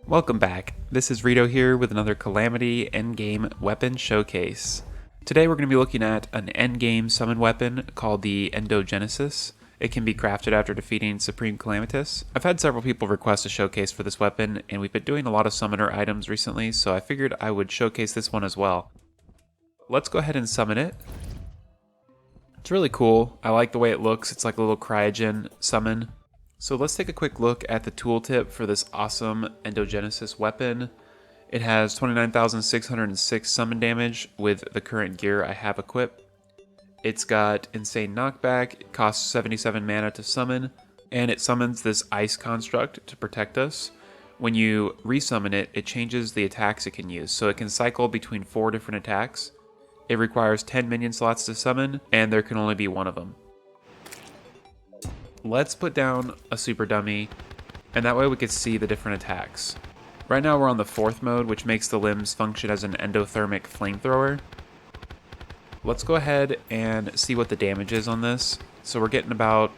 Welcome back. This is Rito here with another Calamity endgame weapon showcase. Today we're going to be looking at an endgame summon weapon called the Endogenesis. It can be crafted after defeating Supreme Calamitas. I've had several people request a showcase for this weapon, and we've been doing a lot of summoner items recently, so I figured I would showcase this one as well. Let's go ahead and summon it. It's really cool. I like the way it looks. It's like a little cryogen summon. So let's take a quick look at the tooltip for this awesome Endogenesis weapon. It has 29,606 summon damage with the current gear I have equipped. It's got insane knockback, it costs 77 mana to summon, and it summons this ice construct to protect us. When you resummon it, it changes the attacks it can use, so it can cycle between 4 different attacks. It requires 10 minion slots to summon, and there can only be one of them. Let's put down a super dummy, and that way we can see the different attacks. Right now we're on the 4th mode, which makes the limbs function as an endothermic flamethrower. Let's go ahead and see what the damage is on this. So we're getting about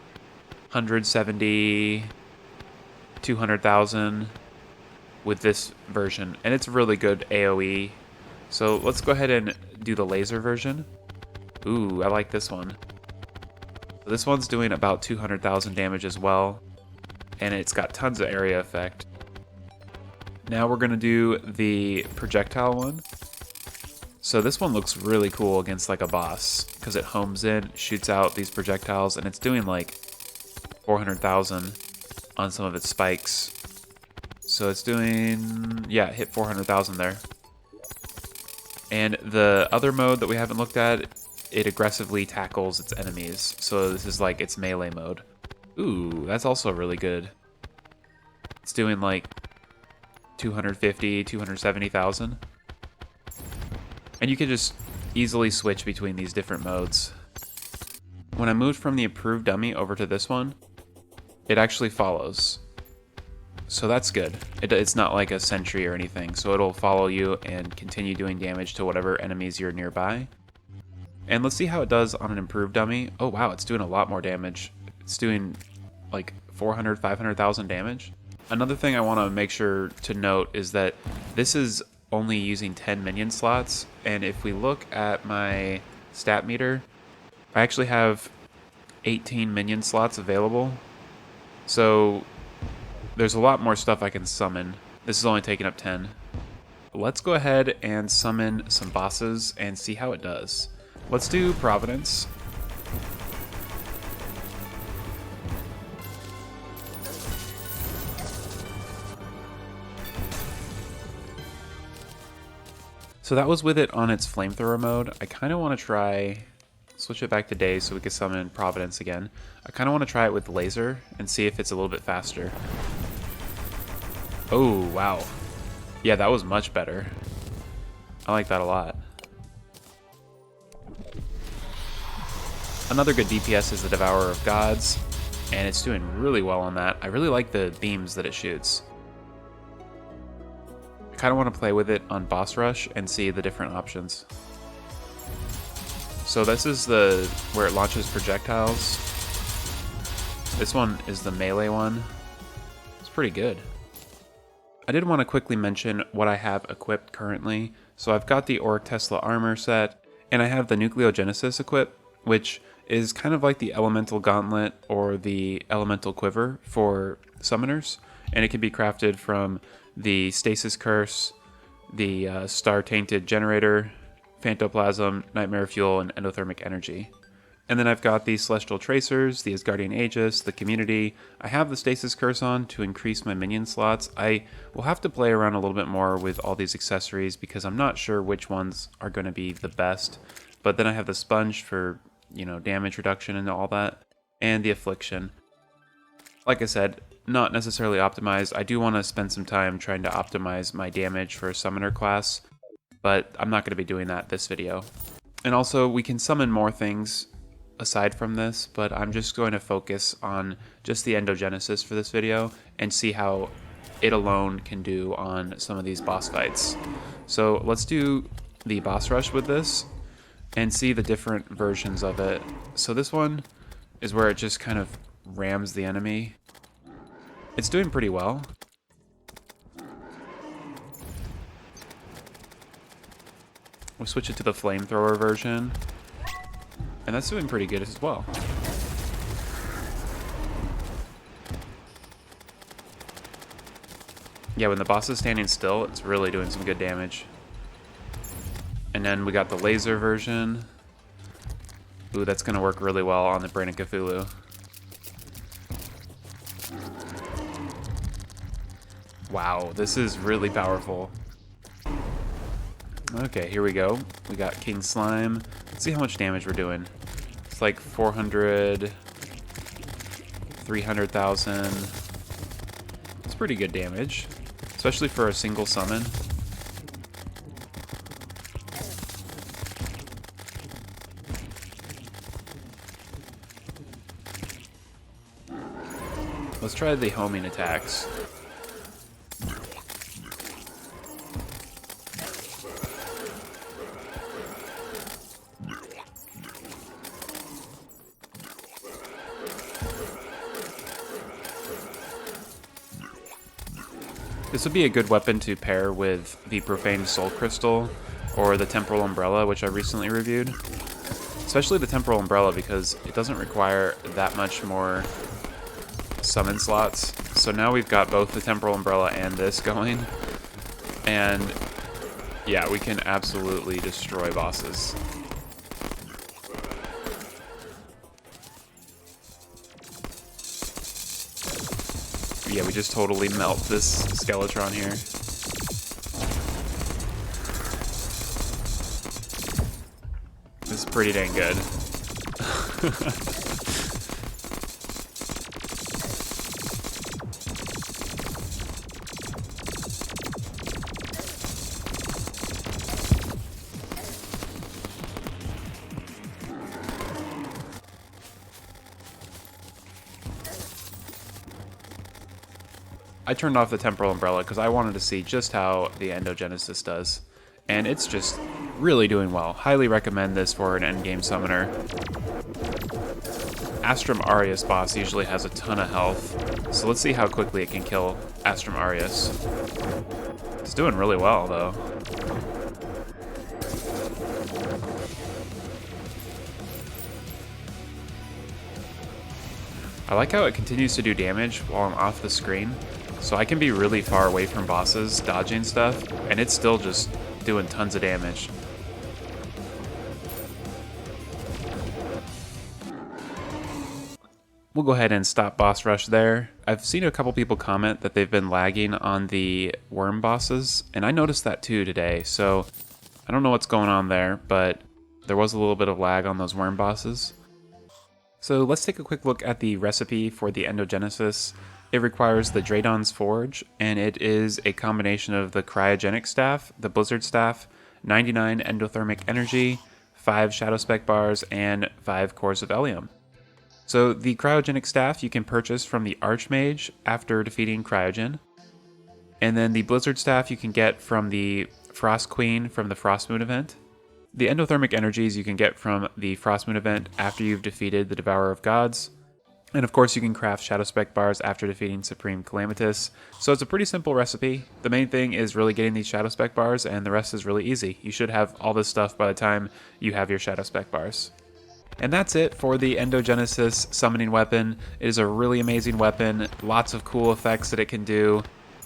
170, 200,000 with this version, and it's really good AoE. So let's go ahead and do the laser version. Ooh, I like this one. This one's doing about 200,000 damage as well, and it's got tons of area effect. Now we're going to do the projectile one. So this one looks really cool against like a boss, because it homes in, shoots out these projectiles, and it's doing like 400,000 on some of its spikes. So it's doing, yeah, it hit 400,000 there. And the other mode that we haven't looked at, it aggressively tackles its enemies. So this is like its melee mode. Ooh, that's also really good. It's doing like 250, 270,000. And you can just easily switch between these different modes. When I moved from the approved dummy over to this one, it actually follows. So that's good. It's not like a sentry or anything, so it'll follow you and continue doing damage to whatever enemies you're nearby. And let's see how it does on an improved dummy. Oh wow, it's doing a lot more damage. It's doing like 400, 500,000 damage. Another thing I want to make sure to note is that this is only using 10 minion slots, and if we look at my stat meter, I actually have 18 minion slots available. So there's a lot more stuff I can summon. This is only taking up 10. Let's go ahead and summon some bosses and see how it does. Let's do Providence. So that was with it on its flamethrower mode. I kind of want to try, switch it back to day so we can summon Providence again. I kind of want to try it with laser and see if it's a little bit faster. Oh, wow. Yeah, that was much better. I like that a lot. Another good DPS is the Devourer of Gods, and it's doing really well on that. I really like the beams that it shoots. I kind of want to play with it on Boss Rush and see the different options. So this is where it launches projectiles. This one is the melee one. It's pretty good. I did want to quickly mention what I have equipped currently. So I've got the Auric Tesla armor set, and I have the Nucleogenesis equipped, which is kind of like the Elemental Gauntlet or the Elemental Quiver for summoners, and it can be crafted from the Stasis Curse, the Star-Tainted Generator, Phantoplasm, Nightmare Fuel, and Endothermic Energy. And then I've got the Celestial Tracers, the Asgardian Aegis, the Community. I have the Stasis Curse on to increase my minion slots. I will have to play around a little bit more with all these accessories because I'm not sure which ones are going to be the best. But then I have the Sponge for, you know, damage reduction and all that, and the Affliction. Like I said, not necessarily optimized. I do want to spend some time trying to optimize my damage for a Summoner class, but I'm not going to be doing that this video. And also, we can summon more things aside from this, but I'm just going to focus on just the Endogenesis for this video and see how it alone can do on some of these boss fights. So let's do the boss rush with this and see the different versions of it. So this one is where it just kind of rams the enemy. It's doing pretty well. We'll switch it to the flamethrower version. And that's doing pretty good as well. Yeah, when the boss is standing still, it's really doing some good damage. And then we got the laser version. Ooh, that's going to work really well on the Brain of Cthulhu. Wow, this is really powerful. Okay, here we go. We got King Slime. Let's see how much damage we're doing. It's like 400, 300,000. It's pretty good damage, especially for a single summon. Let's try the homing attacks. This would be a good weapon to pair with the Profane Soul Crystal or the Temporal Umbrella, which I recently reviewed. Especially the Temporal Umbrella because it doesn't require that much more summon slots. So now we've got both the Temporal Umbrella and this going. And yeah, we can absolutely destroy bosses. Yeah, we just totally melt this Skeletron here. This is pretty dang good. I turned off the Temporal Umbrella because I wanted to see just how the Endogenesis does. And it's just really doing well. Highly recommend this for an endgame summoner. Astrum Aureus boss usually has a ton of health, so let's see how quickly it can kill Astrum Aureus. It's doing really well, though. I like how it continues to do damage while I'm off the screen, so I can be really far away from bosses, dodging stuff, and it's still just doing tons of damage. We'll go ahead and stop boss rush there. I've seen a couple people comment that they've been lagging on the worm bosses, and I noticed that too today, so I don't know what's going on there, but there was a little bit of lag on those worm bosses. So let's take a quick look at the recipe for the Endogenesis. It requires the Draedon's Forge, and it is a combination of the Cryogenic Staff, the Blizzard Staff, 99 Endothermic Energy, 5 Shadowspec Bars, and 5 Cores of Eleum. So the Cryogenic Staff you can purchase from the Archmage after defeating Cryogen. And then the Blizzard Staff you can get from the Frost Queen from the Frost Moon event. The Endothermic Energies you can get from the Frost Moon event after you've defeated the Devourer of Gods. And of course you can craft Shadowspec Bars after defeating Supreme Calamitas. So it's a pretty simple recipe. The main thing is really getting these Shadowspec Bars, and the rest is really easy. You should have all this stuff by the time you have your Shadowspec Bars. And that's it for the Endogenesis summoning weapon. It is a really amazing weapon, lots of cool effects that it can do.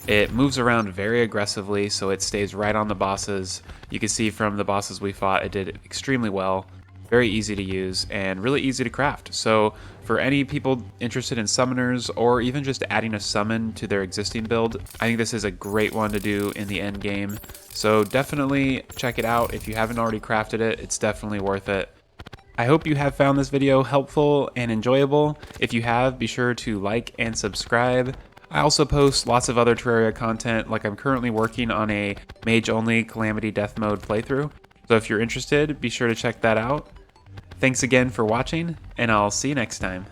It moves around very aggressively, so it stays right on the bosses. You can see from the bosses we fought, it did extremely well. Very easy to use and really easy to craft. So for any people interested in summoners or even just adding a summon to their existing build, I think this is a great one to do in the end game. So definitely check it out. If you haven't already crafted it, it's definitely worth it. I hope you have found this video helpful and enjoyable. If you have, be sure to like and subscribe. I also post lots of other Terraria content, like I'm currently working on a mage-only Calamity Death Mode playthrough. So if you're interested, be sure to check that out. Thanks again for watching, and I'll see you next time.